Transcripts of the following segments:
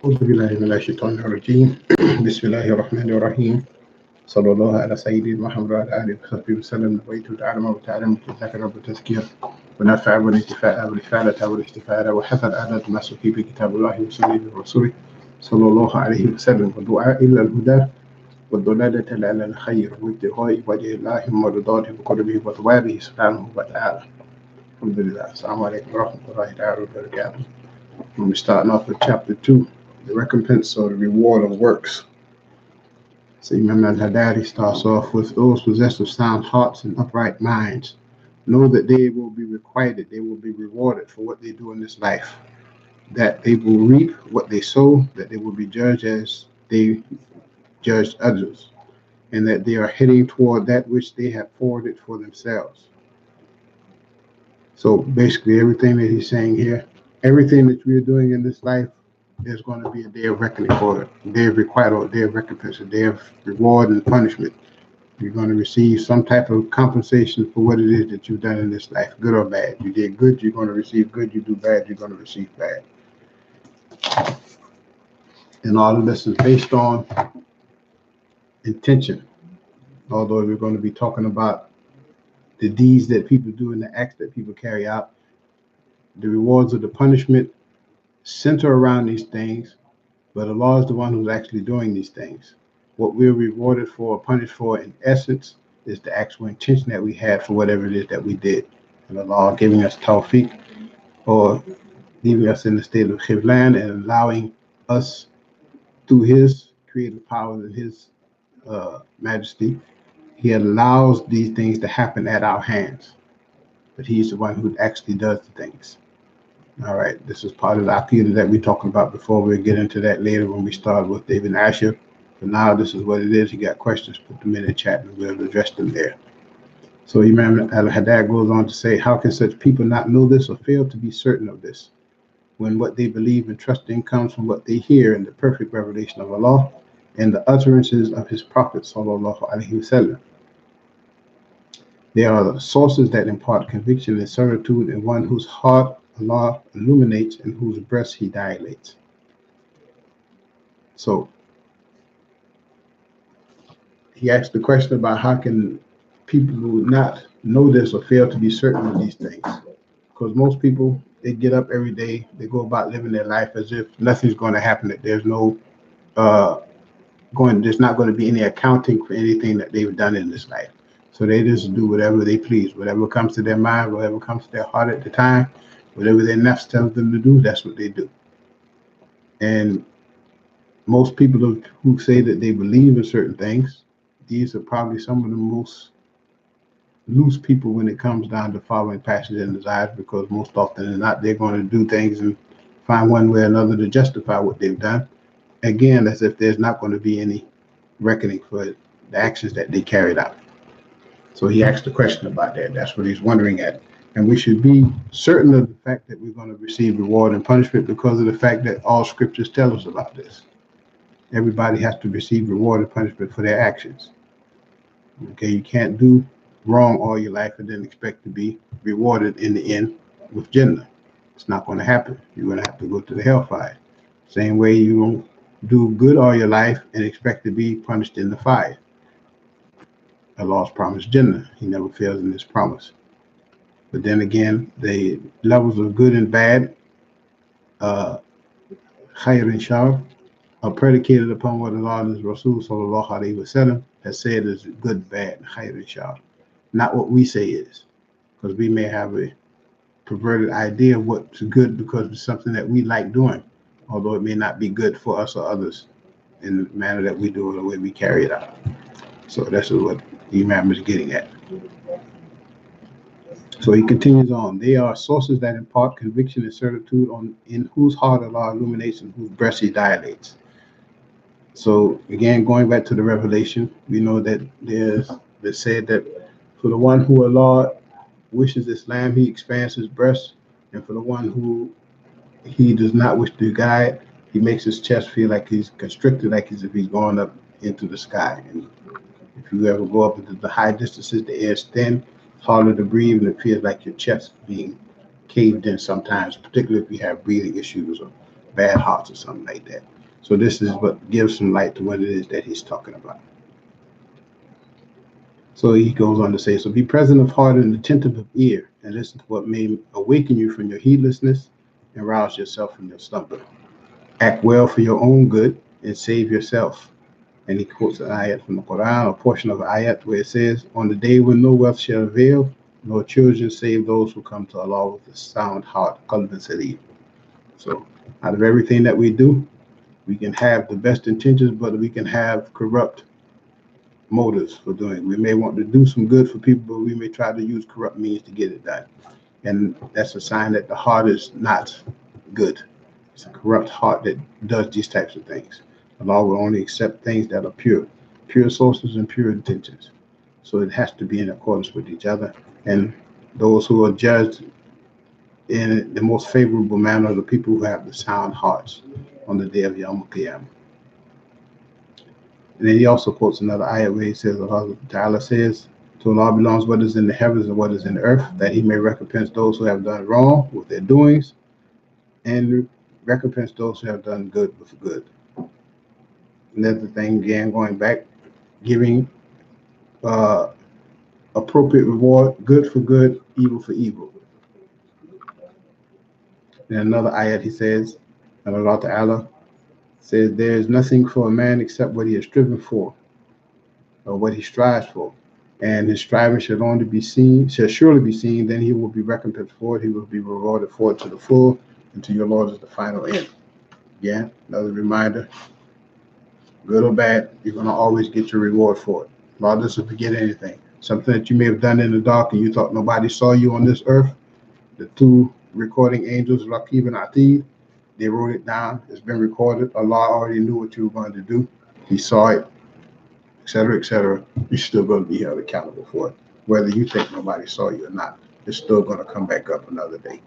أعوذ بالله من الشيطان الرجيم بسم الله الرحمن الرحيم صلى الله على سيدنا محمد وعلى آله وصحبه وسلم نبيت تعلم وتعلم كتابك رب التذكير ونفع والانتفاع والإفادة والاستفادة وحفظ الآلات المسوكي في كتاب الله وسنة رسوله صلى الله عليه وسلم والدعاء إلى الهدى والضلالة على الخير وابتغاء وجه الله ومرضاته بقربه وثوابه سبحانه وتعالى. الحمد لله. Assalamu alaikum wa rahmatullahi wa barakatuh. We're starting off with chapter 2, the recompense or the reward of works. So Imam Al-Haddad starts off with those possessed of sound hearts and upright minds. Know that they will be requited, they will be rewarded for what they do in this life. That they will reap what they sow, that they will be judged as they judged others, and that they are heading toward that which they have forwarded for themselves. So basically everything that he's saying here, everything that we are doing in this life, there's going to be a day of reckoning for it, a day of requital, a day of recompense, a day of reward and punishment. You're going to receive some type of compensation for what it is that you've done in this life, good or bad. You did good, you're going to receive good. You do bad, you're going to receive bad. And all of this is based on intention. Although we're going to be talking about the deeds that people do and the acts that people carry out, the rewards of the punishment center around these things, but Allah is the one who's actually doing these things. What we're rewarded for or punished for, in essence, is the actual intention that we had for whatever it is that we did. And Allah giving us tawfiq, or leaving us in the state of khivlan, and allowing us, through His creative powers and His majesty, He allows these things to happen at our hands. But He's the one who actually does the things. All right, this is part of the aqidah that we're talking about before. We'll get into that later when we start with Ibn Ashir. But now this is what it is. You got questions, put them in the chat and we'll address them there. So Imam Al-Haddad goes on to say, how can such people not know this or fail to be certain of this, when what they believe and trust in comes from what they hear in the perfect revelation of Allah and the utterances of His Prophet sallallahu alaihi wasallam? They are the sources that impart conviction and certitude in one whose heart Allah illuminates and whose breast He dilates. So he asked the question about how can people who not know this or fail to be certain of these things? Because most people, they get up every day, they go about living their life as if nothing's going to happen, that there's no there's not going to be any accounting for anything that they've done in this life. So they just do whatever they please, whatever comes to their mind, whatever comes to their heart at the time, whatever their nafs tells them to do, that's what they do. And most people who say that they believe in certain things, these are probably some of the most loose people when it comes down to following passions and desires, because most often than not, they're going to do things and find one way or another to justify what they've done. Again, as if there's not going to be any reckoning for the actions that they carried out. So he asked a question about that. That's what he's wondering at. And we should be certain of the fact that we're going to receive reward and punishment because of the fact that all scriptures tell us about this. Everybody has to receive reward and punishment for their actions. Okay, you can't do wrong all your life and then expect to be rewarded in the end with Jannah. It's not going to happen. You're going to have to go to the hellfire. Same way you don't do good all your life and expect to be punished in the fire. Allah's promised Jannah. He never fails in His promise. But then again, the levels of good and bad, khayr and shar, are predicated upon what Allah and His Rasul sallallahu alaihi wasallam has said is good, bad, khayr and shar. Not what we say is, because we may have a perverted idea of what's good because it's something that we like doing, although it may not be good for us or others in the manner that we do it, the way we carry it out. So that's what the Imam is getting at. So he continues on. They are sources that impart conviction and certitude in whose heart Allah illuminates and whose breast He dilates. So again, going back to the revelation, we know that they said that for the one who Allah wishes Islam, He expands his breast, and for the one who He does not wish to guide, He makes his chest feel like he's constricted, like as if he's going up into the sky. And if you ever go up into the high distances, the air is thin, harder to breathe, and it feels like your chest being caved in sometimes, particularly if you have breathing issues or bad hearts or something like that. So this is what gives some light to what it is that he's talking about. So he goes on to say, so be present of heart and attentive of ear, and listen to what may awaken you from your heedlessness and rouse yourself from your slumber. Act well for your own good and save yourself. And he quotes an ayat from the Quran, a portion of the ayat where it says, on the day when no wealth shall avail, nor children save those who come to Allah with a sound heart, qalb and salim. So out of everything that we do, we can have the best intentions, but we can have corrupt motives for doing it. We may want to do some good for people, but we may try to use corrupt means to get it done. And that's a sign that the heart is not good. It's a corrupt heart that does these types of things. Allah will only accept things that are pure sources and pure intentions. So it has to be in accordance with each other. And those who are judged in the most favorable manner are the people who have the sound hearts on the day of Yawm al-Qiyamah. And then he also quotes another ayah where he says, Allah Ta'ala says, to Allah belongs what is in the heavens and what is in the earth, that he may recompense those who have done wrong with their doings and recompense those who have done good with good. Another thing, again, going back, giving appropriate reward, good for good, evil for evil. In another ayat, he says, and Allah Ta'ala says, there is nothing for a man except what he has striven for, or what he strives for. And his striving shall only be seen, shall surely be seen, then he will be recompensed for it, he will be rewarded for it to the full, and to your Lord is the final end. Again, another reminder, good or bad, you're going to always get your reward for it. Allah doesn't forget anything. Something that you may have done in the dark and you thought nobody saw you on this earth, the two recording angels, Raqib and Atid, they wrote it down. It's been recorded. Allah already knew what you were going to do. He saw it, etc., etc. You're still going to be held accountable for it. Whether you think nobody saw you or not, it's still going to come back up another day.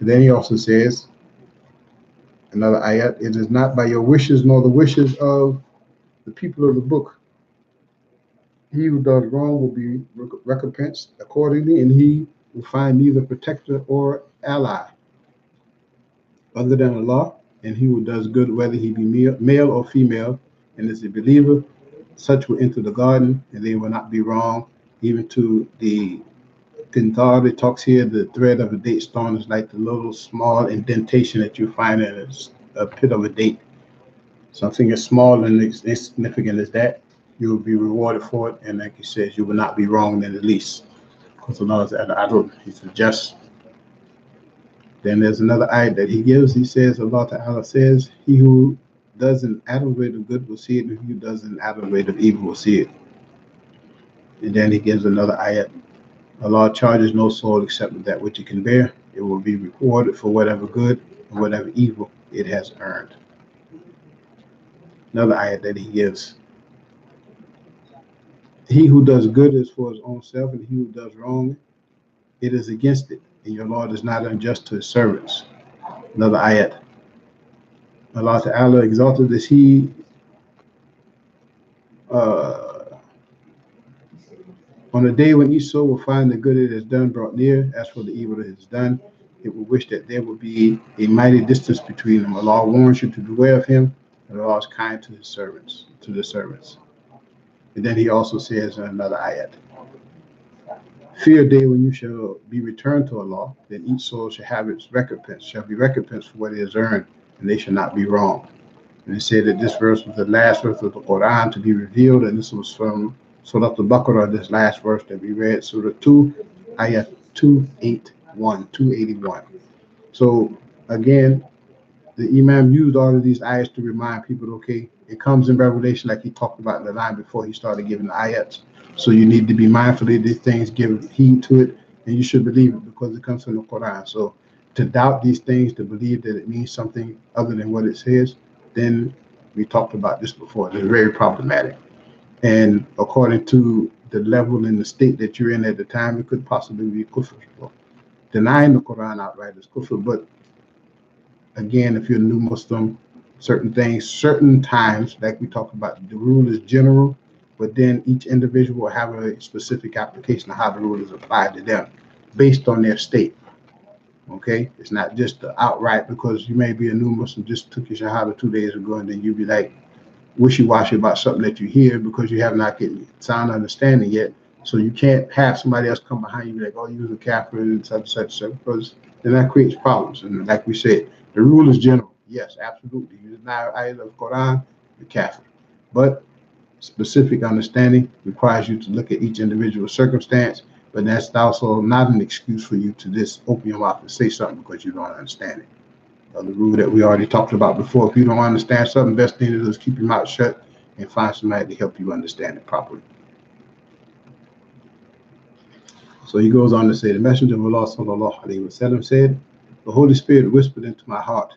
And then he also says, another ayat, it is not by your wishes nor the wishes of the people of the book. He who does wrong will be recompensed accordingly, and he will find neither protector or ally other than Allah, and he who does good, whether he be male or female, and is a believer, such will enter the garden, and they will not be wrong. Even to the Qintar, it talks here, the thread of a date stone is like the little small indentation that you find in a pit of a date. Something as small and insignificant as that, you will be rewarded for it, and like he says, you will not be wrong in the least. Because Allah is al-Adl, he's the just. Then there's another ayat that he gives. He says, Allah Ta'ala says, he who does an adequate rate of good will see it, and he who does an adequate rate of evil will see it. And then he gives another ayat. Allah charges no soul except with that which it can bear. It will be rewarded for whatever good and whatever evil it has earned. Another ayat that he gives. He who does good is for his own self, and he who does wrong, it is against it. And your Lord is not unjust to his servants. Another ayat. Allah Ta'ala exalted as he on the day when each soul will find the good it has done brought near, as for the evil it has done, it will wish that there would be a mighty distance between them. Allah warns you to beware of him, and Allah is kind to his servants, to the servants. And then he also says in another ayat, fear a day when you shall be returned to Allah, then each soul shall have its recompense, shall be recompensed for what it has earned, and they shall not be wrong. And he said that this verse was the last verse of the Quran to be revealed, and this was from Surah Al-Baqarah, this last verse that we read, Surah 2, ayat 281. So again, the Imam used all of these ayats to remind people, okay, it comes in Revelation like he talked about in the line before he started giving the ayats. So you need to be mindful of these things, give heed to it, and you should believe it because it comes from the Quran. So to doubt these things, to believe that it means something other than what it says, then we talked about this before. It's very problematic. And according to the level and the state that you're in at the time, it could possibly be kufr. Denying the Quran outright is kufr, but again, if you're a new Muslim, certain things, certain times, like we talked about, the rule is general, but then each individual will have a specific application of how the rule is applied to them based on their state. Okay, it's not just the outright, because you may be a new Muslim, just took your Shahada 2 days ago, and then you be like wishy-washy about something that you hear because you have not getting sound understanding yet. So you can't have somebody else come behind you and be like, oh, you was a Catholic and such, because then that creates problems. And like we said, the rule is general. Yes, absolutely. You deny ayah of Quran, you're Catholic. But specific understanding requires you to look at each individual circumstance, but that's also not an excuse for you to just open your mouth and say something because you don't understand it. The rule that we already talked about before, if you don't understand something, best thing to do is keep your mouth shut and find somebody to help you understand it properly. So he goes on to say, the Messenger of Allah sallallahu alaihi wasallam said, the Holy Spirit whispered into my heart,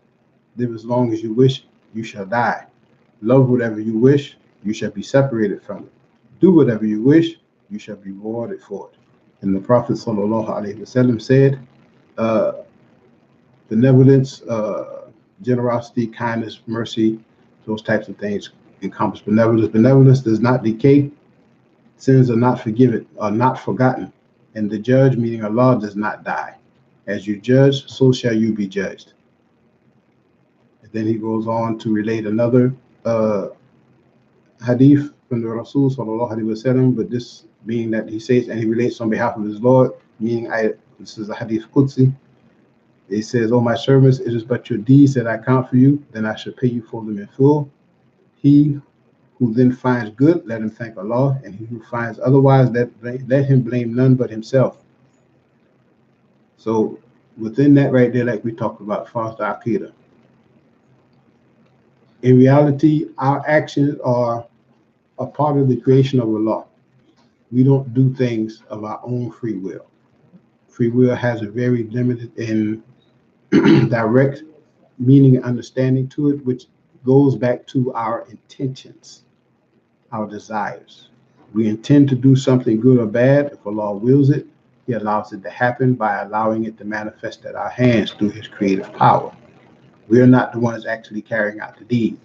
live as long as you wish, you shall die. Love whatever you wish, you shall be separated from it. Do whatever you wish, you shall be rewarded for it. And the Prophet sallallahu alaihi wasallam said, benevolence, generosity, kindness, mercy, those types of things encompass benevolence. Benevolence does not decay, sins are not forgiven, are not forgotten, and the judge, meaning Allah, does not die. As you judge, so shall you be judged. And then he goes on to relate another hadith from the Rasul sallallahu alaihi wasallam, but this being that he says, and he relates on behalf of his Lord, meaning this is a hadith Qudsi. It says, "O my servants, it is but your deeds that I count for you, then I shall pay you for them in full. He who then finds good, let him thank Allah, and he who finds otherwise, let him blame none but himself." So within that right there, like we talked about, far as Aqidah, in reality, our actions are a part of the creation of Allah. We don't do things of our own free will. Free will has a very limited and direct meaning and understanding to it, which goes back to our intentions, our desires. We intend to do something good or bad. If Allah wills it, He allows it to happen by allowing it to manifest at our hands through His creative power. We are not the ones actually carrying out the deed.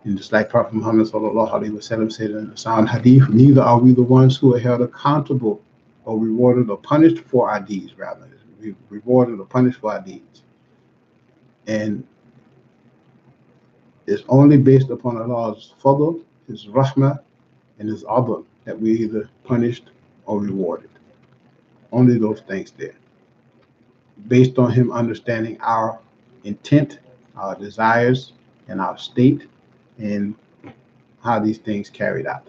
And just like Prophet Muhammad sallallahu alaihi wasallam said in the sound hadith, neither are we the ones who are held accountable or rewarded or punished for our deeds, rather. Rewarded or punished for our deeds. And it's only based upon Allah's fadl, His rahmah, and His adl that we're either punished or rewarded. Only those things there. Based on Him understanding our intent, our desires, and our state, and how these things carried out.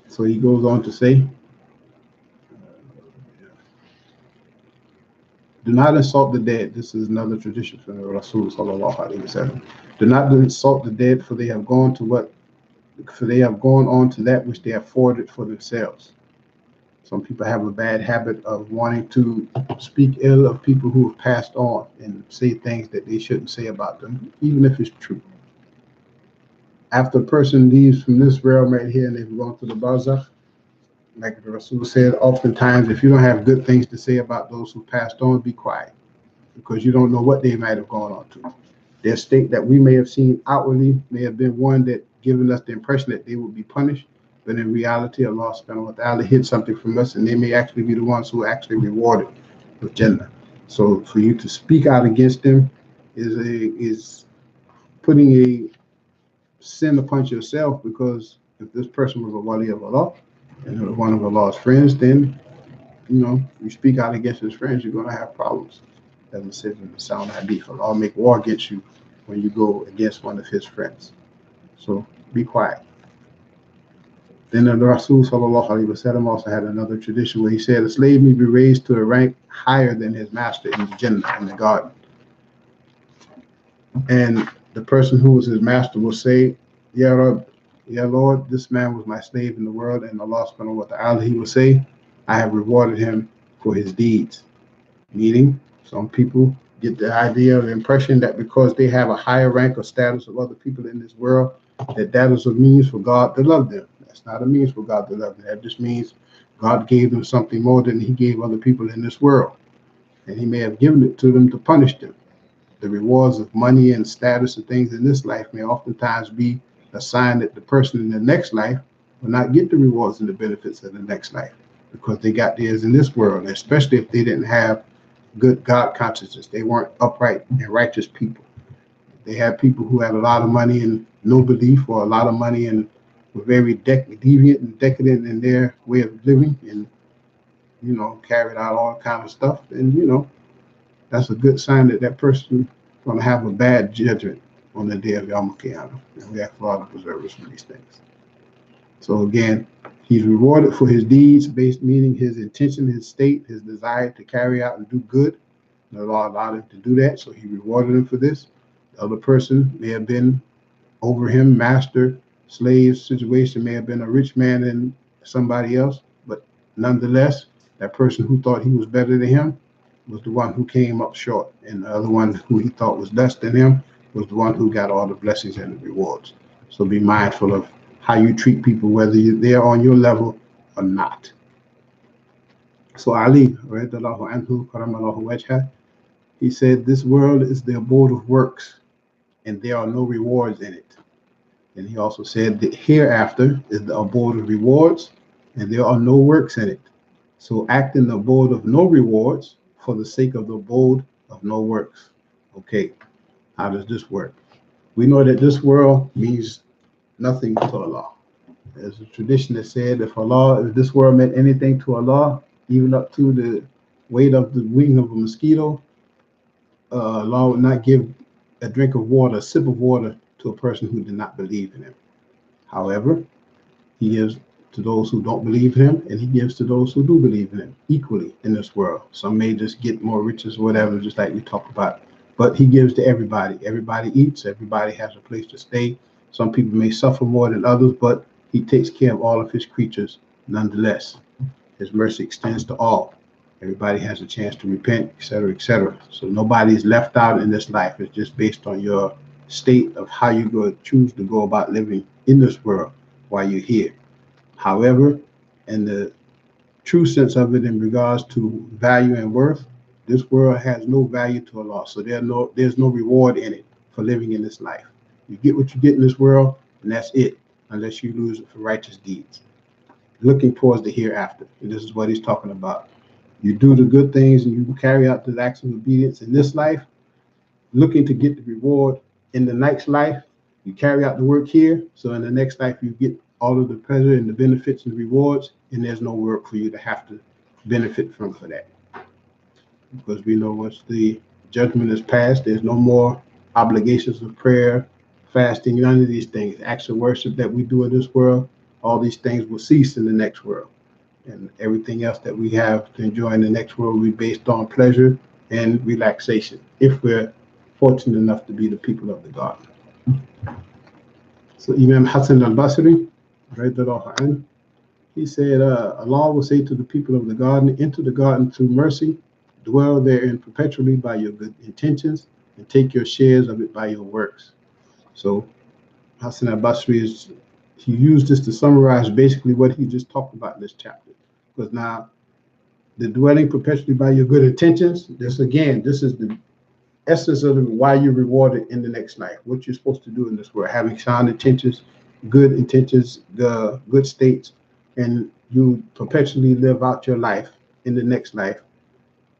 So he goes on to say, do not insult the dead. This is another tradition from the Rasul sallallahu alaihi wasallam. Do not insult the dead, for they have gone on to that which they have forwarded for themselves. Some people have a bad habit of wanting to speak ill of people who have passed on and say things that they shouldn't say about them, even if it's true. After a person leaves from this realm right here and they've gone to the barzakh, like the Rasul said, oftentimes if you don't have good things to say about those who passed on, be quiet, because you don't know what they might have gone on to. Their state that we may have seen outwardly may have been one that given us the impression that they would be punished, but in reality, Allah subhanahu wa ta'ala hid something from us, and they may actually be the ones who are actually rewarded with Jannah. So for you to speak out against them is putting a sin upon yourself, because if this person was a wali of Allah and one of Allah's friends, then you speak out against his friends, you're going to have problems. As it says in the sound hadith, Allah make war against you when you go against one of his friends. So be quiet. Then the Rasul sallallahu alaihi wasallam also had another tradition where he said, a slave may be raised to a rank higher than his master in the Jannah, in the garden. And the person who was his master will say, Ya Rabb, Ya Lord, this man was my slave in the world, and Allah subhanahu wa ta'ala, He will say, I have rewarded him for his deeds. Meaning, some people get the idea or the impression that because they have a higher rank or status of other people in this world, that is a means for God to love them. That's not a means for God to love them. That just means God gave them something more than He gave other people in this world. And He may have given it to them to punish them. The rewards of money and status and things in this life may oftentimes be a sign that the person in the next life will not get the rewards and the benefits of the next life. because they got theirs in this world, especially if they didn't have good God consciousness. They weren't upright and righteous people. They had people who had a lot of money and no belief, or a lot of money and were very deviant and decadent in their way of living, and carried out all kind of stuff. And that's a good sign that that person going to have a bad judgment on the day of Yom Kippur. And we ask Allah to preserve us from these things. So again, he's rewarded for his deeds, based meaning his intention, his state, his desire to carry out and do good. The law allowed him to do that, so he rewarded him for this. The other person may have been over him, master, slave situation, may have been a rich man and somebody else, but nonetheless, that person who thought he was better than him was the one who came up short, and the other one who he thought was less than him was the one who got all the blessings and the rewards. So be mindful of how you treat people, whether they're on your level or not. So Ali, radiallahu anhu, karamallahu wajhah, he said, this world is the abode of works, and there are no rewards in it. And he also said that hereafter is the abode of rewards, and there are no works in it. So act in the abode of no rewards for the sake of the abode of no works. Okay, how does this work? We know that this world means nothing to Allah. There's a tradition that said if this world meant anything to Allah, even up to the weight of the wing of a mosquito, Allah would not give a drink of water, a sip of water, to a person who did not believe in him. However, he gives to those who don't believe in him, and he gives to those who do believe in him equally in this world. Some may just get more riches or whatever, just like we talked about. But he gives to everybody. Everybody eats. Everybody has a place to stay. Some people may suffer more than others, but he takes care of all of his creatures nonetheless. His mercy extends to all. Everybody has a chance to repent, etc., etc. So nobody is left out in this life. It's just based on your state of how you go choose to go about living in this world while you're here. However, in the true sense of it, in regards to value and worth, this world has no value to Allah. So there's no reward in it for living in this life. You get what you get in this world, and that's it, unless you lose it for righteous deeds. Looking towards the hereafter. And this is what he's talking about. You do the good things and you carry out the acts of obedience in this life, looking to get the reward in the next life. You carry out the work here, so in the next life you get all of the pleasure and the benefits and the rewards, and there's no work for you to have to benefit from for that. Because we know once the judgment is passed, there's no more obligations of prayer, fasting, none of these things. Acts of worship that we do in this world, all these things will cease in the next world. And everything else that we have to enjoy in the next world will be based on pleasure and relaxation, if we're fortunate enough to be the people of the garden. So Imam Hassan al-Basri, radiallahu anhu, he said, Allah will say to the people of the garden, enter the garden through mercy, dwell therein perpetually by your good intentions, and take your shares of it by your works. So Hassan al-Basri he used this to summarize basically what he just talked about in this chapter. Because now, the dwelling perpetually by your good intentions, this is the essence of why you're rewarded in the next life, what you're supposed to do in this world, having sound intentions, good intentions, the good states, and you perpetually live out your life in the next life,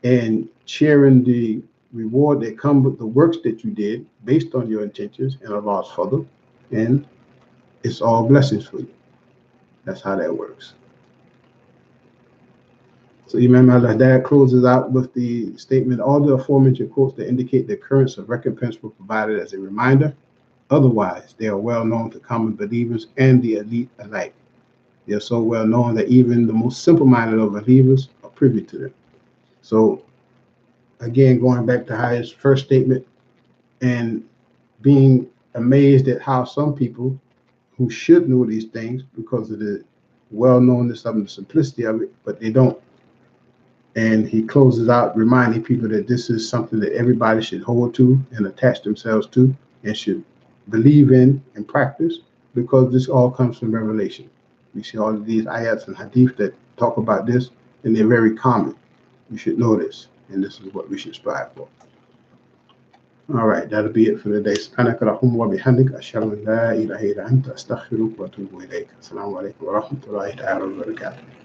and sharing the reward that comes with the works that you did based on your intentions and Allah's fadl, and it's all blessings for you. That's how that works. So Imam Al-Haddad closes out with the statement, all the aforementioned quotes that indicate the occurrence of recompense were provided as a reminder. Otherwise, they are well known to common believers and the elite alike. They are so well known that even the most simple-minded of believers are privy to them. So again, going back to his first statement and being amazed at how some people who should know these things because of the well-knownness of the simplicity of it, but they don't. And he closes out reminding people that this is something that everybody should hold to and attach themselves to and should believe in and practice, because this all comes from revelation. We see all of these ayats and hadith that talk about this, and they're very common. You should know this, and this is what we should strive for. All right, that'll be it for today. سبحانك اللهم وبحمدك أشهد أن لا إله إلا أنت أستغفرك وأتوب إليك. السلام عليكم ورحمة الله تعالى وبركاته.